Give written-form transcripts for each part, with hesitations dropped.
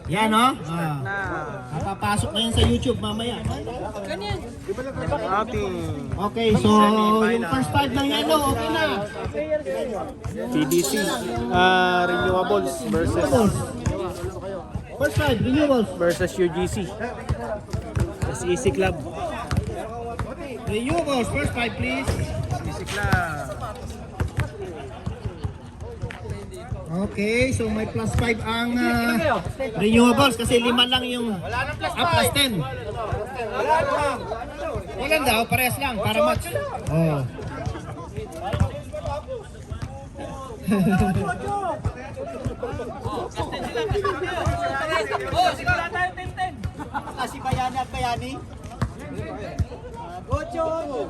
Yan, no? Papasok na yan sa YouTube mamaya. Okay, so yung first 5 ng yellow, okay na. PDC, Renewables versus First 5, renewables. UGC. SEC Club. Renewables, first 5 please. SEC Club. Okay, so may plus 5 ang renewables kasi 5 lang yung plus 10. Wala daw, parehas lang para match. Oh. Si Bayani at Bayani. Gocho.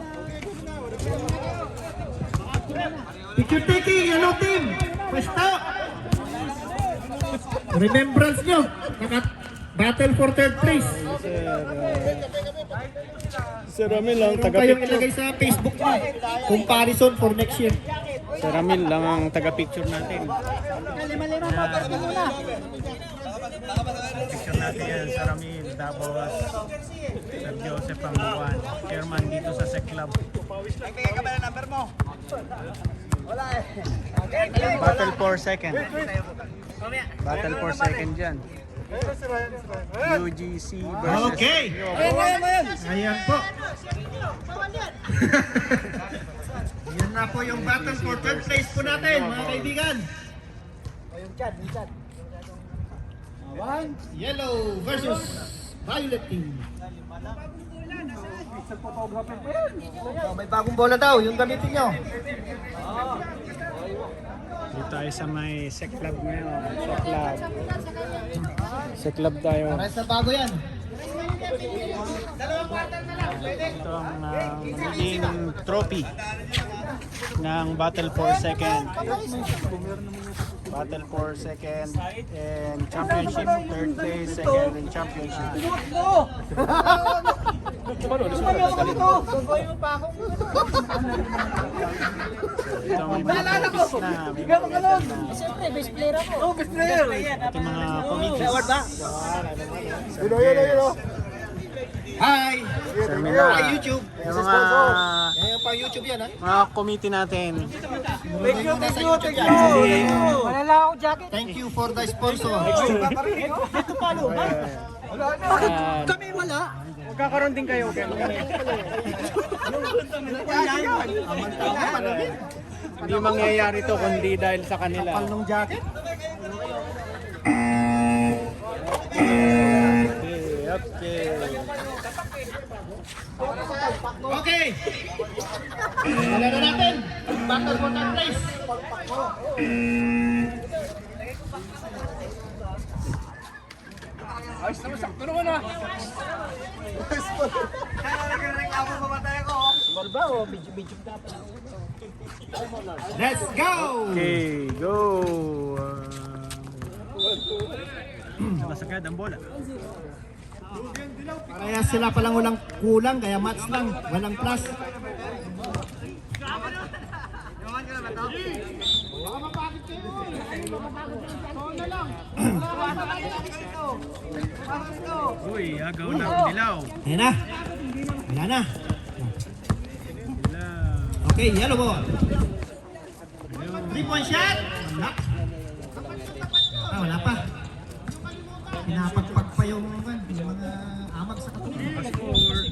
Picture taking, yellow team. Pwesto. Remembrance nyo. Battle for third place. Sir Ramil lang, Meron kayong ilagay sa Facebook nyo. Comparison for next year. Sir Ramil lang ang taga-picture natin. Picture natin yan, Sir Ramil, tapos Sir Joseph Pambuan, chairman dito sa SEC Club. Bigay ka ba ng number mo? Wala eh. Battle for second. Battle for second dyan. UGC versus Okay. Ayan po. Yan na po yung battle for third place po natin, mga kaibigan. Yellow versus violet team. May bagong bola daw, yung gamitin nyo. Dito tayo sa may SEC Club ngayon. SEC Club tayo. Parehas na bago yan. Ito ang magiging trophy ng Battle for Second. Battle for second and championship, third place, second and championship. Ito may mga trophies na. Siyempre, best player ako. Oh, best player. Ito mga committees. Hi! Sir Mila. Hi YouTube. Yung mga Yan pa YouTube yan ha. mga committee natin. Thank you. Wala lang ako jacket. Thank you for the sponsor. Ito palo. Kami wala. Magkakaroon din kayo. Hindi mangyayari to kundi dahil sa kanila. Kapal nung jacket. Okay. Okay. Wala na natin. Battle for third place. Ayos naman, sakto naman ah. Nagreklamo mamatay ako. Balba o video dapat. Let's go! Okay, go! Masagad ang bola. Kaya sila palang walang kulang, kaya match lang. Walang plus. Uy, agaw na ang dilaw. Ayan na. Wala na. Dilaw. Okay, yellow ball. 3-point shot. Wala. Wala pa. Pinapagpag pa yung mga amag sa katulong. Score.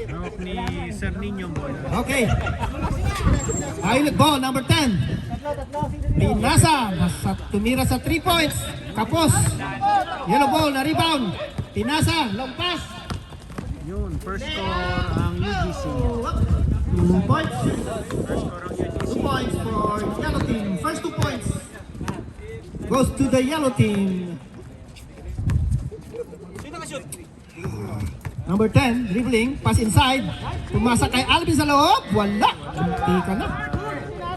Drop ni Sir Nino bola. Okay. Violet ball, number 10. Pinasa. Tumira sa 3 points. Kapos. Yellow ball, na rebound. Pinasa, long pass. Yun, first score ang UGC. 2 points. First score ang UGC. 2 points for yellow team. First 2 points goes to the yellow team. Number 10, dribbling, pass inside. Pumasa kay Alvin sa loob. Wala. Kunti ka na.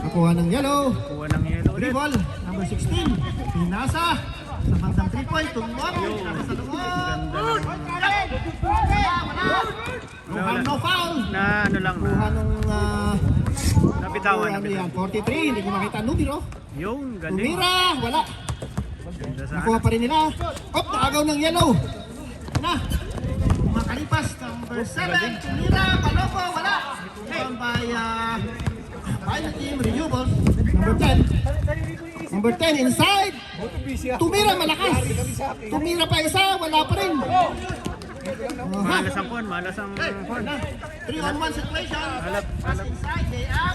Nakuha ng yellow. Kuha ng yellow ulit. Dribble, number 16. Pinasa. Sa bandang 3 point. Tumuwag. Pinasa sa loob. Ganda ng... No foul. Na ano lang Kuha na. ng Nabitawan, Ano yan? nabitawan. 43, hindi ko makita ang numero. Yung, galing. Tumira, wala. Ganda sa Nakuha pa rin nila. Op, naagaw ng yellow. Na. Makalipas, number 7. Tumira, Palopo, wala. Down by Pilot Team, Renewables. Number 10. Number 10, inside. Tumira, malakas. Tumira pa isa, wala pa rin. malas ang phone, malas ang phone. 3-on-1 situation. Halap, Pass halap. inside, they up.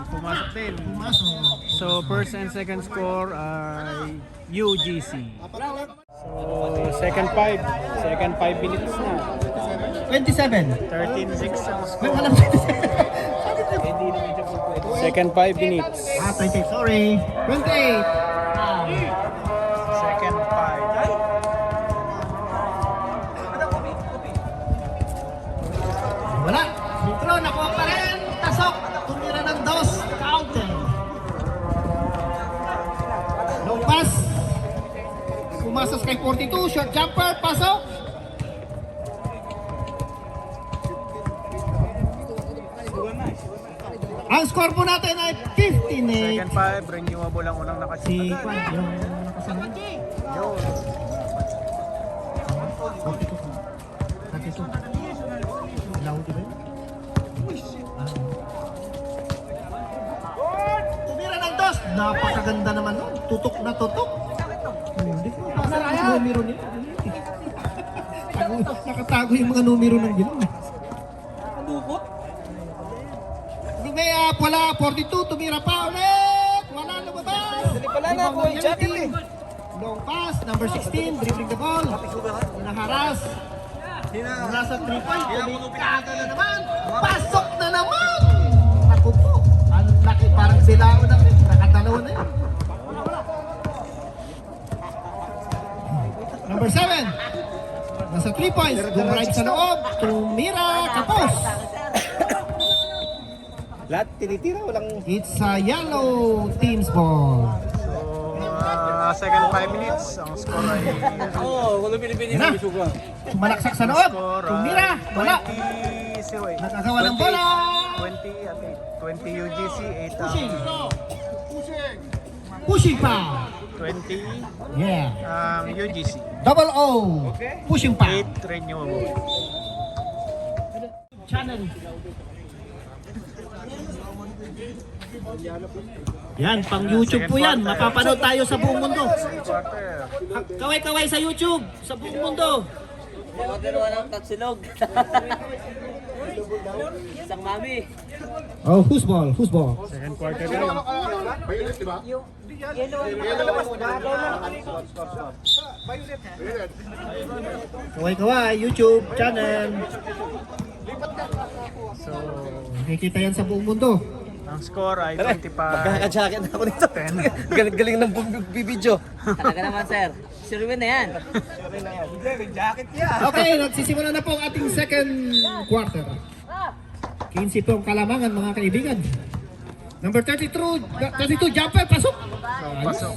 Pumasok din. Pumasok. So, first and second score ay UGC. So, second 5 minutes na. 27. 13-6 ang Wait, score. wala. Second 5 minutes. 28, sorry. 28. Second 5. Wala. Mitro, nakuha pa rin. Tasok. Tumira ng dos. Counter. Long pass. Pumasok kay 42. Short jumper. Pasok. Ang score po natin ay 15-8. Second 5, renewable ang unang Si nakasita. Kwan, yung nakasama. Yun. 42. Ilaw, di ba yun? Tumira ng dos. Napakaganda naman nun. Tutok na tutok. Hindi ko nasa yung numero nila. Nakatago yung mga numero ng gano'n. May wala, 42, tumira pa ulit. Wala lumabas. Wala na ako yung jacket eh. Long pass, number 16, dribbling the ball. Naharas. Nasa 3 point, kumikada na naman. Pasok na naman. Naku po, ang laki, parang silao na rin. Nakatalawa na yun. Number 7. Nasa 3 points, right sa loob. Tumira, kapos. Lahat tinitira, walang... It's a yellow team's ball. So, second 5 minutes, ang score ay walang binibini Na. Sumalaksak sa loob. score Tumira, wala. 20-0. Nakagawa ng bola. 20 at 20 UGC, 8 Pushing. ang Pushing pa. 20 Yeah. ang UGC. Double O. Pushing pa. 8 renewable. Channel. Yan, pang YouTube po yan. Mapapanood tayo sa buong mundo. Quarter. Kaway-kaway sa YouTube. Sa buong mundo. Walang tatsilog. Isang mami. Oh, whose ball? Whose ball? Second quarter rin. Kaway-kaway, YouTube channel. So, Nakikita yan sa buong mundo. ang score ay 25. Magkaka-jacket na ako nito. Galing ng bibidyo. Talaga naman, sir. Si Ruben na yan. Okay, nagsisimula na po ang ating second quarter. 15 po ang kalamangan, mga kaibigan. Number 32 jumper, pasok. So, pasok.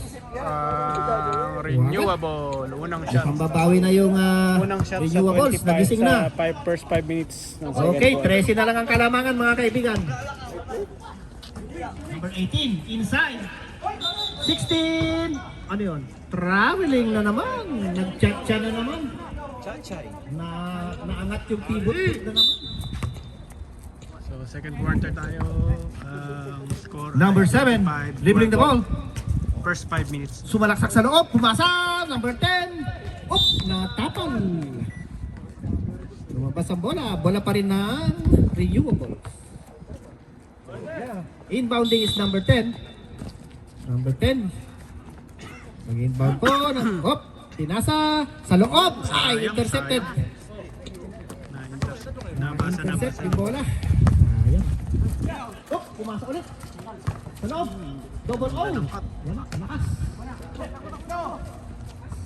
Renewable. Unang shot. Pambabawi na yung Unang shot sa renewables, 25 nagising na. sa first 5 minutes ng second Okay, quarter. 13 na lang ang kalamangan, mga kaibigan. Number 18, inside. 16. Ano yun? Traveling na naman. Nag-cha-cha na naman. Naangat yung pivot na naman. So, second quarter tayo. Score Number ay 7, 25. dribbling the ball. First 5 minutes. Sumalaksak sa loob, pumasa. Number 10. Oop, natapal. Lumabas ang bola. Bola pa rin ng renewables. Inbounding is number 10. Number 10. Mag-inbound po. Oop, tinasa. Sa loob. Ay, intercepted. Nabasa. Intercept yung bola. Ayan. Oop, pumasa ulit. Sa loob. Double O. Yan, lakas.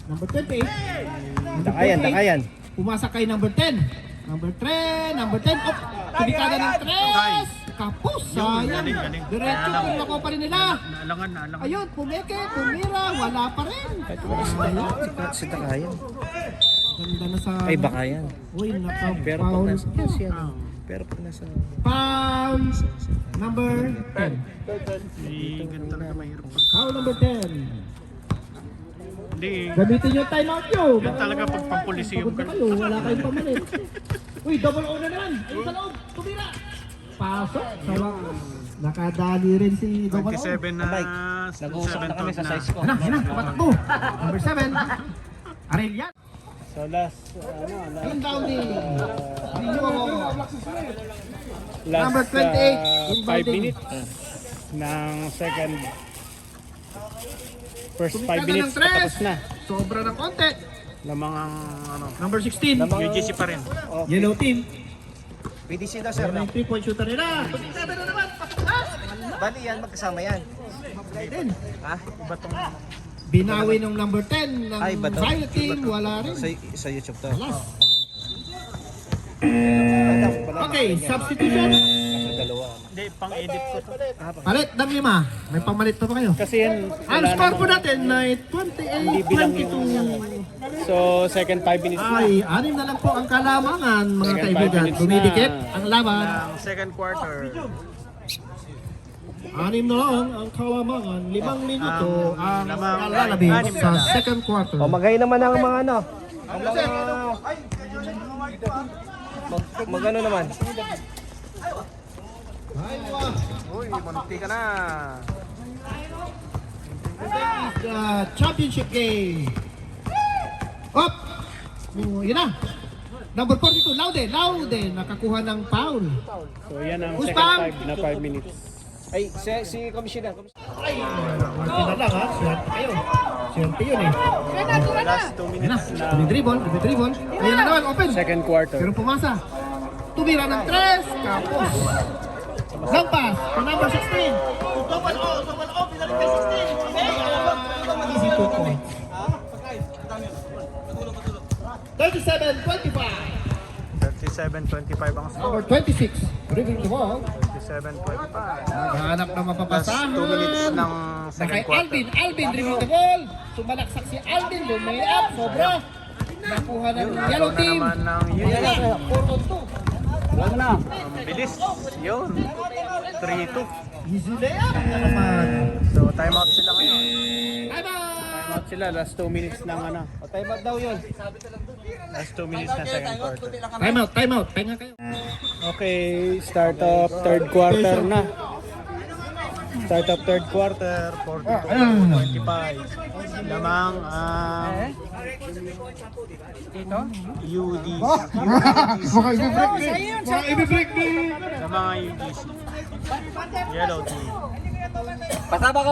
Number 28. Takayan, takayan. Pumasa kay number 10. Number 3, number 10. Oop, kumikada ng 3. Kapos, sayang. Galing. Diretso kung nakuha pa rin nila. Naalangan. Ayun, pumeke, pumira, wala pa rin. Ayun, Si takayan. ganda na sa... Ay, baka yan. Uy, Pero naka-foul. pag nasa yes, yan. Pero pag nasa... Foul number 10. Hindi, ganun talaga mahirap. Foul number 10. Hindi, Gamitin yung timeout nyo. yun talaga pag pampulisiyum Pagod ka. na kayo, wala kayong pamalit. Uy, double O na naman. Ayun sa loob, tumira. Pasok. Sawa. Nakadali rin si double O. 27 na, Nag-uusap na kami sa size ko. Yan na, tumatakbo. Number 7. Arelian. So last, Ayun down ni last Number 28, 5 inbounding. minutes ng second. First 5 Tumikada minutes, ng tres. tapos na. Sobra ng konti. Lamang ang ano, Number 16. UGC pa rin. Yellow team. PDC daw, sir. Yan ang 3-point shooter nila. Tumikada na naman. Ah! Bali yan, magkasama yan. Din. Ha? Iba tong Binawi ng number 10 ng Ay, bato. Violet team. Wala rin. Sa YouTube to. Last. Okay, substitution. Dalawa. hindi, pang-edit ko to. Palit ng 5. May pamalit pa ba kayo? Kasi yan, Ang wala score po namang- natin ay Hindi bilang yung 28-22. So, second 5 minutes na. Ay, 6 na lang po ang kalamangan, mga Second kaibigan. 5 minutes Dumidikit na. ang laban. Ng second quarter. 6 na lang ang kalamangan. 5 minuto ang lamang- lalabing anim sa na. second quarter. Magay naman ang mga ano. Magano naman. Uy, munti ka na. The championship game. Up! Yun na. Number 42, Laude. Nakakuha ng foul. So, yan ang Who's second back? 5 na 5 minutes. Ay, si Commissioner. Martin na lang ha. Swerte kayo. Swerte yun eh. Last 2 Yan na. minutes na Dribble. Ayan na naman, open. second quarter. Pero pumasa. Tumira ng 3. Kapos. Lampas. For number 16. Double O. Pinalit kay 16. Easy 2 points. 37-25. 37-25 ang score. Number 26. Dribbling the ball. 37-25. Naghahanap ng Last mapapasahan. 2 minutes ng second Kay quarter. Alvin dribbling the ball. Sumalaksak si Alvin. Lumay up. Sobra. Nakuha ng yellow Ito na team. naman ng Yan na. UGC. 4-on-2. Ang bilis. Yun. 3-2. Easy layup na naman. So, timeout sila ngayon. Bye-bye. Timeout sila. Last 2 minutes ng ano. Time out daw yun. Last 2 minutes na second quarter. Time out. Pahinga kayo. Okay, start of third quarter na. Start of third quarter, 42-25. Lamang ang UDC. Baka i-break din. Lamang ang UDC. Yellow team. Pasaba ko.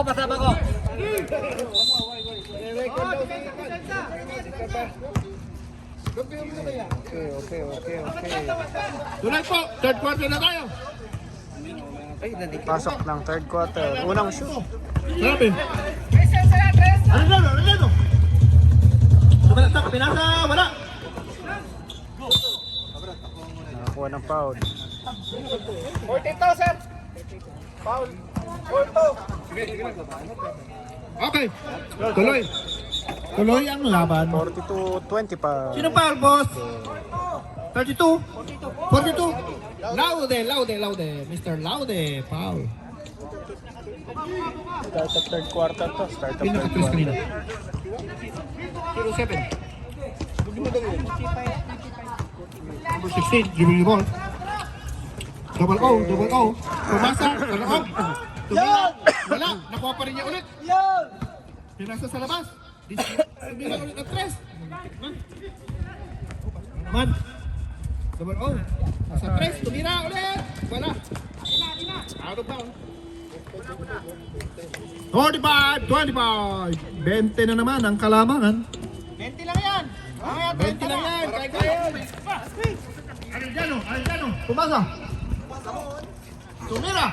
Okay. Tuloy po. Third quarter na tayo. Ay, nandito. Pasok ng third quarter. Unang shoot. Grabe. Arellano. Tumalaksak. Pinasa. Wala. Nakakuha ng foul. 42, sir. Okay. Tuloy ang laban. 42-25. Sino foul, boss? 32? 42? Laude. Mr. Laude, foul. Start of third quarter to. Start of third Pinaka-twist quarter. kanina. 07. Number 16, giving the ball. Double O. Pumasa, kaloob. Wala, nakuha pa rin niya ulit. Pinasa sa labas. Tumira ulit ng 3. Man. Double O. Sa 3, tumira ulit. Wala. Out of bounds. 45-25. 20 na naman ang kalamangan. 20 lang yan. 20 lang yan. Kaya. Arellano. Pumasa. Tumira.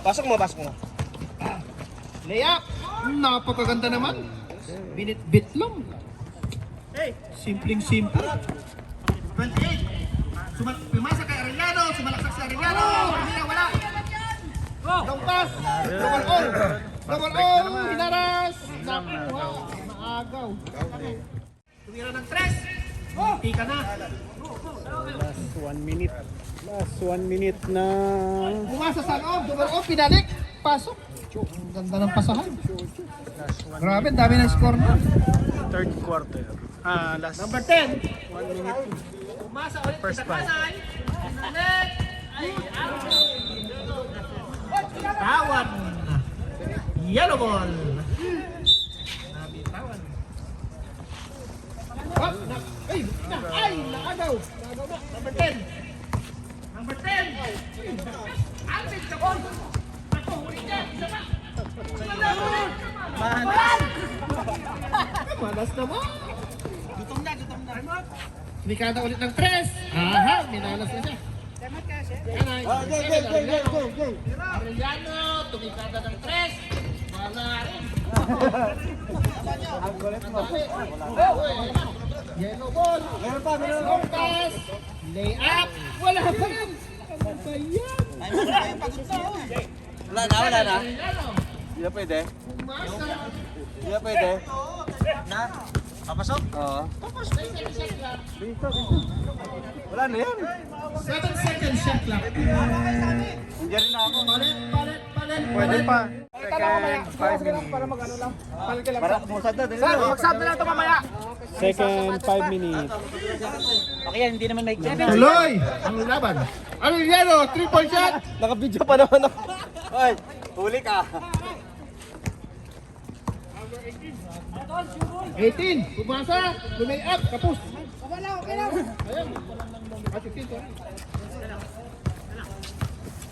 Pasok mo. Layup. Napakaganda naman. Binit-bit lang. Simpleng-simple. 28. Pumasa kay Arellano. Sumalaksak si Arellano. Tumira, wala. Long pass. Double O. Hinaras. Nakuha. Maagaw. Tumira ng 3. Hindi ka na. Last 1 minute. Last 1 minute na Bumasa sa loob, double off, pinalik. Pasok. Ang ganda ng pasahan. Grabe, ang dami ng score na. third quarter. Last Number 10. 1 minute. Bumasa ulit. First five. Tawan. Yellow ball. Nabitawan. Hop, ay, naagaw. Naagaw na. Number 10. Number 10. Alvin, kapon. Ako, ulit yan. Isa pa. Malas naman. Gutom na. Mikada ulit ng 3. Aha, minalas na siya. Arellano, tumikada ng 3. Wala rin. Ang kulit mo. Yellow ball. Long pass. Lay up. Wala pa rin. Ano ba yan? Wala na, wala na. Arellano. Hindi na pwede. Umasa. Hindi na pwede. Na? Papasok? Oo. Wala na yan. 7 seconds shot clock. Hindi rin ako. Palit. Pwede pa. Second 5 minutes. Para musad na. Magsab na lang ito mamaya. Second 5 minutes. Okay yan, hindi naman naikyan. Tuloy ang laban. Arellano, 3-point shot. Naka-video pa naman ako. Hoy, huli ka. 18, pumasa, lumay up, kapos. Wala, okay lang. Ayun. At 15, sorry.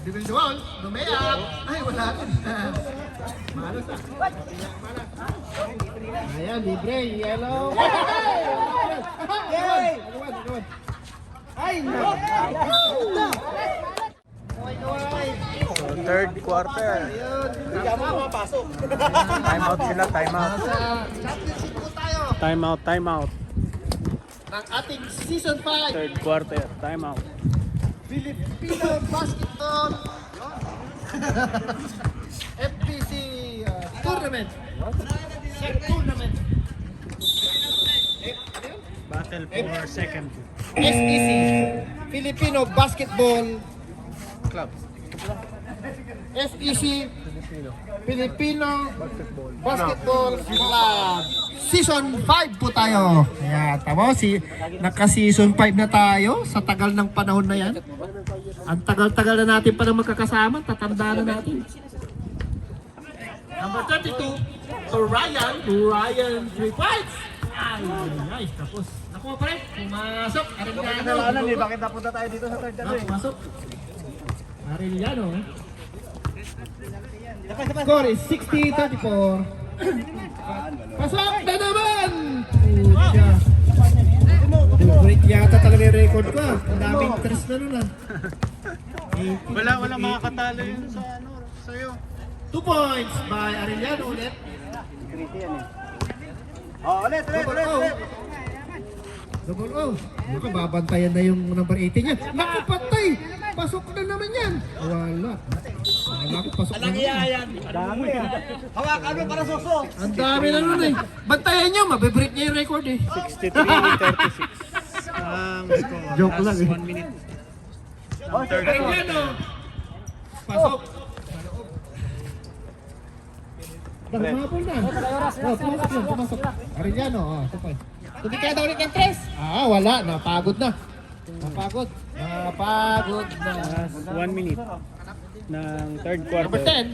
Dribble the ball, lumay up. Ay, wala rin. Malas ah. Ayan, libre, yellow. Yay! Agawan. Ay, no. So third quarter. Time out sila, time out. Sa championship po tayo Time out. ng ating season 5 Third quarter, time out. Filipino Basketball FBC Tournament. Tournament. Battle for second. SEC Filipino Basketball Club. SEC Filipino Basketball Club. Season 5 po tayo. Kaya tama, naka-season 5 na tayo sa tagal ng panahon na yan. Ang tagal-tagal na natin pa na magkakasama, tatandaan na natin. Number 32 to Ryan. Ryan 3 points. Ay, tapos. Nakuha pa rin. Pumasok. Arellano. Bakit napunta tayo dito sa third Pumasok. Arellano. Score is 60-34. Pasok na naman! Pucha. Break yata talaga yung record ko. Ang daming tres na nun ah. Wala makakatalo yun sa sa'yo. 2 points by Arellano ulit. Oh, ulit. Double O. Naku, babantayan na yung number 18 niya. Naku, patay! Pasok na naman yan. Wala. Naku, pasok na naman. Dami ah. Hawakan mo para suso. Ang dami na nun eh. Bantayan nyo, mabibreak niya yung record eh. 63-36. Ang score. Joke lang Last eh. 1 minute. Third Arellano. Pasok. Dahil na. Pumasok yun. Arellano, ito pa. Tumikada ulit ng 3. Wala. Napagod na. Napagod na. Last 1 minute ng third quarter. Number 10.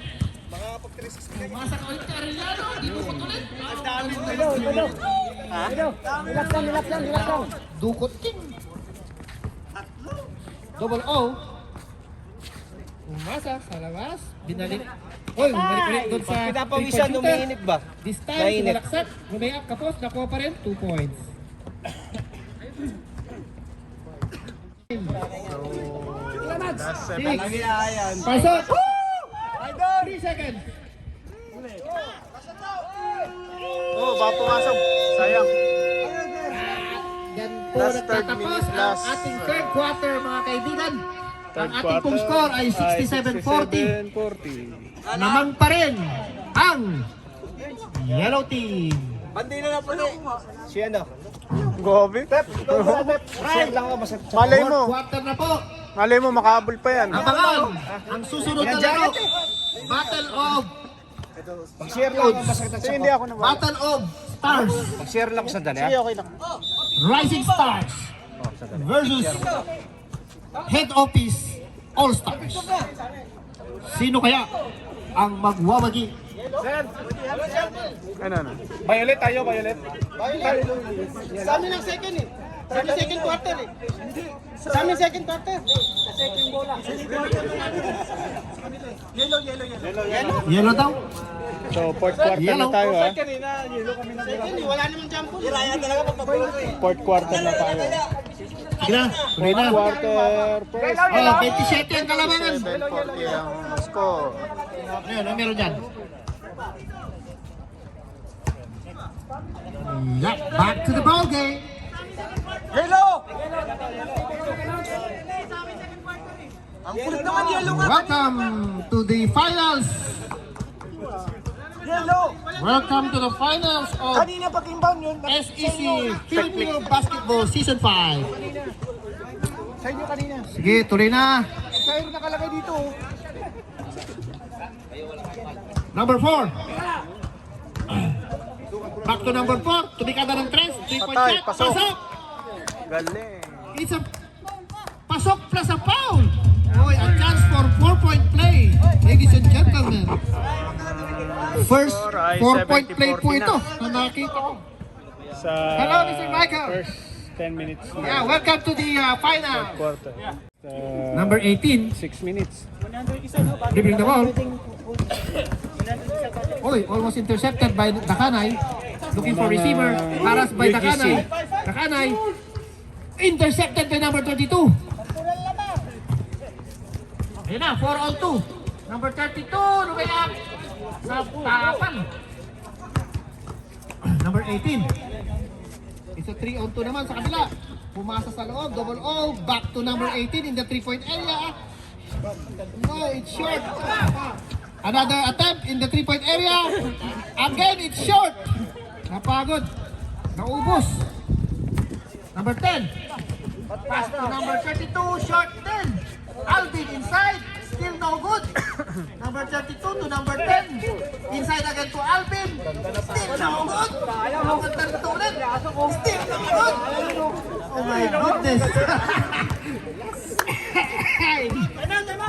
Pumasa ka ulit kay Arellano. Dinukot ulit. Relax lang. Dukot king. Double O. Pumasa sa labas. Binalik. Oy, bumalik ulit doon sa Pinapawisan, umiinit ba? This time, Nainit. pinalaksak. Lumayak, kapos, nakuha pa rin. 2 points. Last 7 Six. minutes. Pasok! 3 seconds. Oh, baka pumasok. Sayang. Yan po Last third nagtatapos minute, ang last. ating third quarter, mga kaibigan. Third Ang ating pong score ay 67-40. 67-40. Namang pa rin ang Yellow Team. Bandila na po. Si ano? Gobi. Share lang ako, basta. Malay Fourth mo. quarter na po. Malay mo, makahabol pa yan. Abangan ang susunod na laro. Battle of Pag-share lang ako, basta. Kasi hindi ako na. Battle of Stars. Pag-share lang ko sa dali, Sige, okay lang. Rising Stars versus Head Office All Stars. Sino kaya ang magwawagi? Ano? Violet tayo, Violet. Sa amin ang second eh. Sa amin second quarter eh. Sa amin second quarter. Second bola. Yellow daw? So, fourth quarter na Yellow. tayo ha. Kanina, yelo kami na. Second eh, wala namang jump ball. Raya talaga pagpabulo ko eh. Fourth quarter na tayo. Sige na, tuloy na. Quarter first. Oh, 27 ang kalamangan. 7:40 ang score. Ano meron dyan? Yeah, back to the ball game. Yelo! Ang kulit naman yellow nga. Welcome to the finals. Yelo! Welcome to the finals of Kanina pag-inbound yun. SEC Filipino Basketball Season 5. Sa inyo kanina. Sige, tuloy na. Tayo nakalagay dito. Number 4. Back to number 4. Tumikada ng 3. 3-point Patay, shot. pasok. Pasok. Galing. It's a pasok plus a foul. Oy, a chance for 4-point play. Ladies and gentlemen. First Score ay 4-point play po 70-40 ito na nakita ko. Sa Hello, Mr. Michael. first 10 minutes Yeah, na welcome to the final. quarter. Number 18. 6 minutes. Dribbling the ball. Oy, almost intercepted by Dakanay. Looking for receiver. Harassed by UGC. Dakanay. Dakanay. Intercepted by number 32. Ayun na, 4-on-2. Number 32, lumay up. Sa tapan. Number 18. It's a 3-on-2 naman sa kabila. Pumasa sa loob, double O. Back to number 18 in the 3-point area. No, it's short. Another attempt in the 3-point area. Again, it's short. Napagod. Naubos. Number 10. Pass to number 32, short 10. Alvin inside, still no good. Number 32 to number 10. Inside again to Alvin. Still no good. Number 32 ulit. Still no good. Oh my goodness.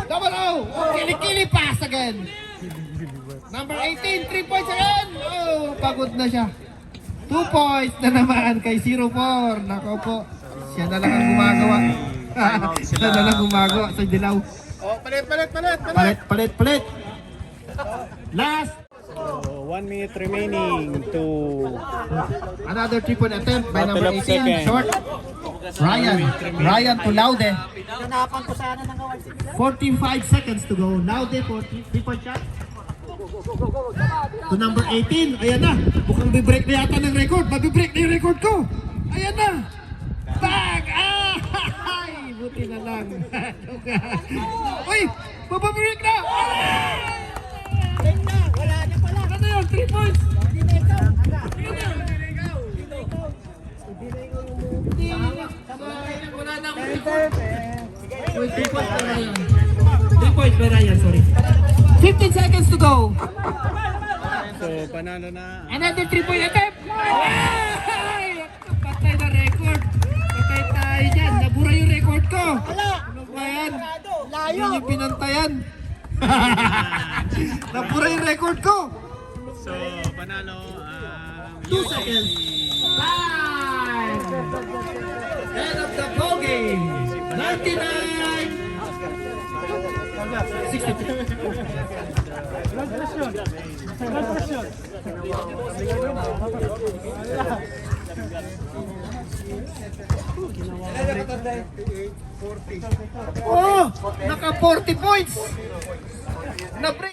Double O. Kili-kili pass again. Number 18, 3 points again. Oh, pagod na siya. 2 points na naman kay 0-4. Nako po. Siya na lang ang gumagawa. Siya na lang gumagawa sa dilaw. Oh, palit. Palit. Last. So, 1 minute remaining to Another 3-point attempt by Battle number of 18. second. Short. Ryan to Laude. 45 seconds to go. Laude for 3-point shot. To number 18. Ayan na. Mukhang bibreak na yata ng record. Mabibreak na yung record ko. Ayan na. Bang! Ay! Buti na lang. Uy! Mabibreak na! Ano yun? 3 points! Wala na akong record. Uy, 3 points pa Ryan. 3 points pa Ryan, sorry. 15 seconds to go. so panalo na. Another 3-point attempt. Ay! Patay na record. Patay tayo dyan. Nabura yung record ko. Ano ba yan? Yun yung pinantayan. Nabura yung record ko. So panalo 2 seconds. 5. End of the ball game. 99. 63. Oh, naka 40 points. Na-break.